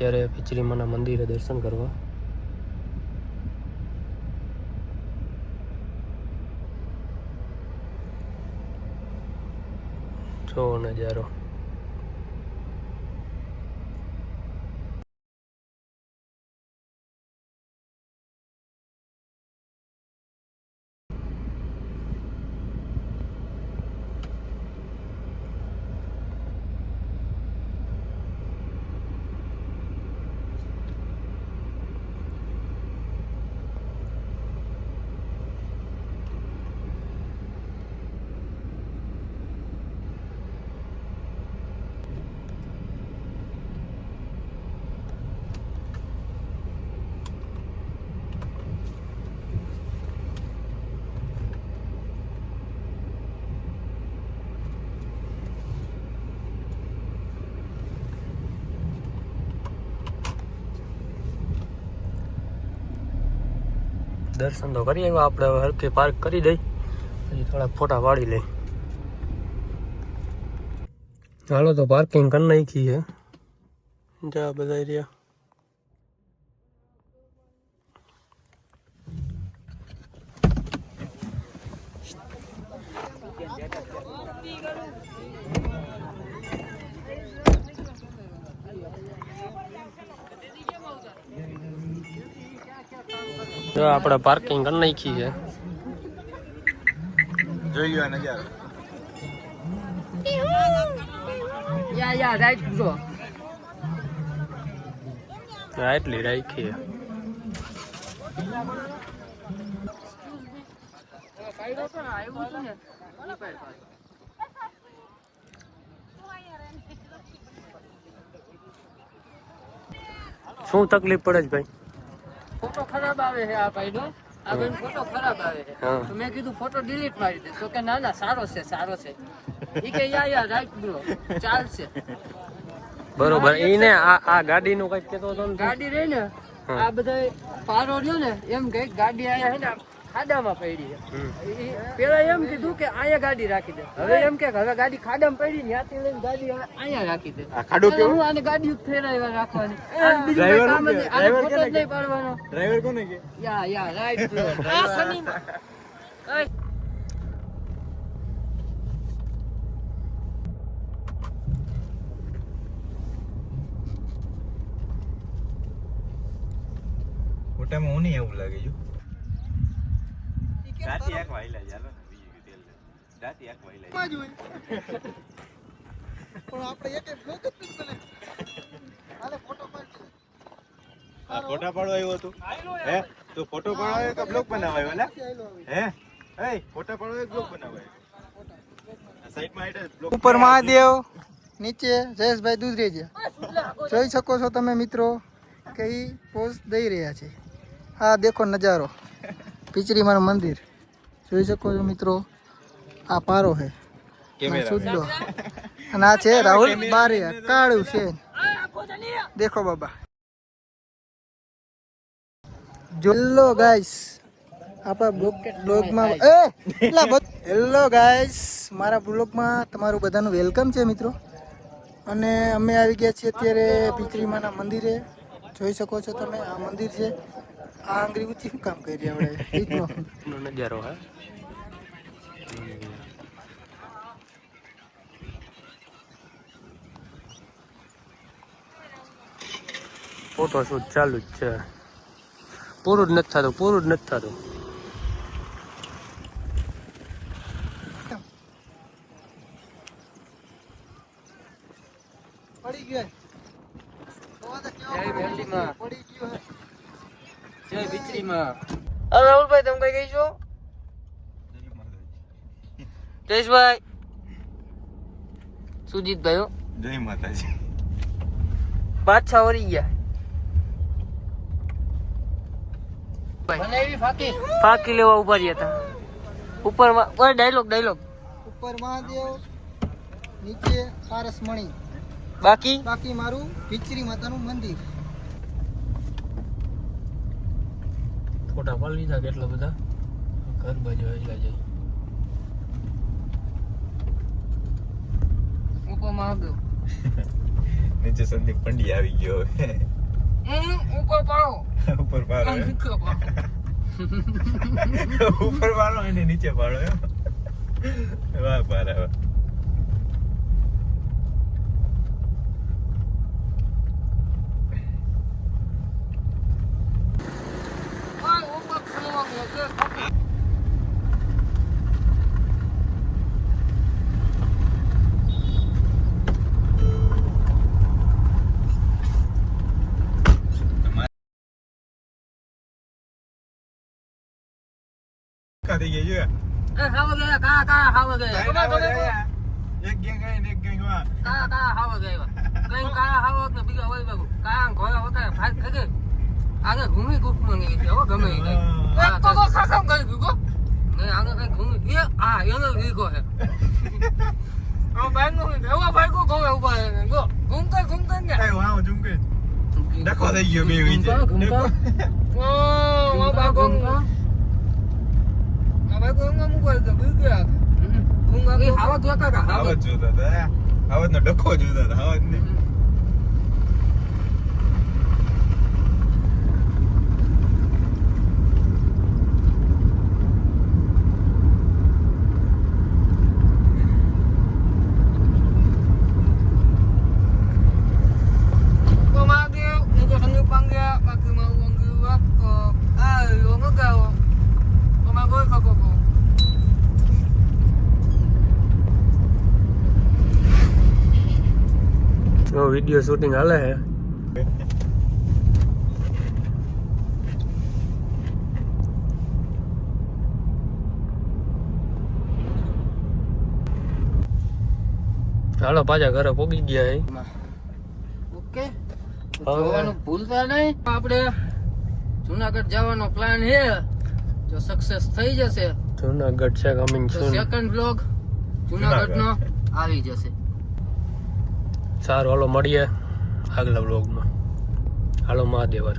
અત્યારે પિચરીમાના મંદિરે દર્શન કરવા. જો નજારો. દર્શન તો કરી આવ્યા આપણે. હવે હરખે પાર્ક કરી દઈ, પછી થોડા ફોટા પાડી લઈ. ચાલો તો પાર્કિંગ કરી નાખી છે. જા બધા રહ્યા. જો આપણે પાર્કિંગ કરી નાખી છે. જોઈ લો નજારો. યા રાઈટ બ્રો. એટલી રાખી છે. શું તકલીફ પડે છે ભાઈ? ફોટો ખરાબ આવે છે આ ભાઈનો. આ ભાઈનો ફોટો ખરાબ આવે છે. તો મેં કીધું ફોટો ડિલીટ મારી દે. તો કે ના ના સારો છે સારો છે. ઈ કે યા રાઈટ બ્રો ચાલશે. બરોબર. એને આ ગાડીનું કઈ કેતો હતો ને? ગાડી રહી ને આ બધા પારો રહ્યો ને એમ કે ગાડી આયા છે ને ખાડામાં પડી છે. પેલા એમ કીધું કે અહીંયા ગાડી રાખી દે. હવે એમ કે હવે ગાડી ખાડામાં પડી ત્યાંથી લઈને ગાડી હવે અહીંયા રાખી દે. આ ખાડો કેવો? હું આને ગાડી ફેરવવા રાખવાની. આ બીજું કઈ કામ જ નહીં. આને ફોટો જ નહીં પાડવાનો. ડ્રાઈવર કોને કે? યા રાઈટ બ્રો. આ સની ફોટામાં હું નહીં એવું લાગે જો. રાતી એક વાઈલા ચાલો ને બીજું તેલ લે. રાતી એક વાઈલા પણ આપણે એક બ્લોગ જ નથી બનાવ્યો. હાલે ફોટો પાડી. આ ફોટા પાડવા આવ્યો હતો. હે તો ફોટો પાડવા કે બ્લોગ બનાવાયો લે? હે એ ફોટા પાડવા બ્લોગ બનાવાયો. આ સાઈડમાં આઈડે બ્લોગ. ઉપર મહાદેવ, નીચે જયેશભાઈ દુધરેજા. જોઈ શકો છો તમે મિત્રો કે ઈ પોઝ દઈ રહ્યા છે. હા દેખો નજારો. પિચરીમાનું મંદિર જોઈ શકો છો મિત્રો. આ પારો છે સુડલો અને આ છે રાહુલ બારિયા. કાળું છે દેખો બાબા. હેલો ગાઈસ આપણા બ્લોગમાં હેલો ગાઈસ મારા બ્લોગમાં તમારું બધાનું વેલકમ છે મિત્રો. અને અમે આવી ગયા છીએ અત્યારે પિચરીમાના મંદિરે. જોઈ શકો છો તમે આ મંદિર છે. આ આંગળી ઊંચી શું કામ કરી આપણે રીતનો નજારો હે. ફોટો શૂટ ચાલુ જ છે. પૂરું જ નથી થતું, પૂરું જ નથી થતું. પડી ગયો જય વેલ્ડીમાં પડી ગયો હે. જય વિચરીમાં. હવે રાહુલભાઈ તમે કઈ ગઈ છો? જયેશભાઈ સુજીતભાઈ જય માતાજી. પાછા વળી ગયા. બનાવી ફાકી ફાકી લેવા ઉભા રહ્યા હતા. ઉપર ડાયલોગ ઉપર મહાદેવ, નીચે પારસમણી, બાકી મારું પિચરી માતાનું મંદિર. ફોટા પાડી લીધા કેટલા બધા. ઘર બાજુ આવેલા જાય. ઉપર મહાદેવ નીચે સંદીપ પંડ્યા આવી ગયો. ઉપર પાડો ઉપર પાડો આમ એમ? નીચે પાડો ઉપર પાડો અને નીચે પાડો એમ? વાહ પારા વાહ. આ ઉપર ખોલવાનું છે કા થઈ ગયા એ હાવ ગયા કા હાવ ગયા જો. એક ગેંગ આઈ ને એક ગેંગ માં. કા હાવ ગયા કઈ કા હાવ કે બીજા હોય બાબુ કા ઘોડા હોતા ભાગ ખગે આગે ઘૂમી ગુફમાં નહીં છે હો ગમે એ કઈ એક તો ખાસમ કરી દીધો ને આગે કઈ ઘૂમી એ આ એનો વીગો હે ઓ ભાઈ નો એવા ભાઈ કો ગોવે ઉભા હે ગો ઘૂમતા ને કાઈ વાવ ઝુમકે ડખો થઈ ગયો બે વીજે. ઓ બાગો આ ભાઈ કો એમ મુકો તો બી ગયા ભૂંગા કે હાવ તો કાકા હાવ આવત જોતા હતા. આવત નો ડખો જોતા હતા. આવત ને વિડીયો શૂટિંગ હાલે હે. હાલો પાછા ઘરે પોગી ગયા હે. ઓકે જોવાનું ભૂલતા નહીં આપણે જુનાગઢ જવાનો પ્લાન છે જો સક્સેસ થઈ જશે જુનાગઢ છે કમિંગ તો સૂન. સેકન્ડ બ્લોગ જુનાગઢ નો આવી જશે સારું હાલો મળીએ આગલા બ્લોગમાં. હાલો મહાદેવર.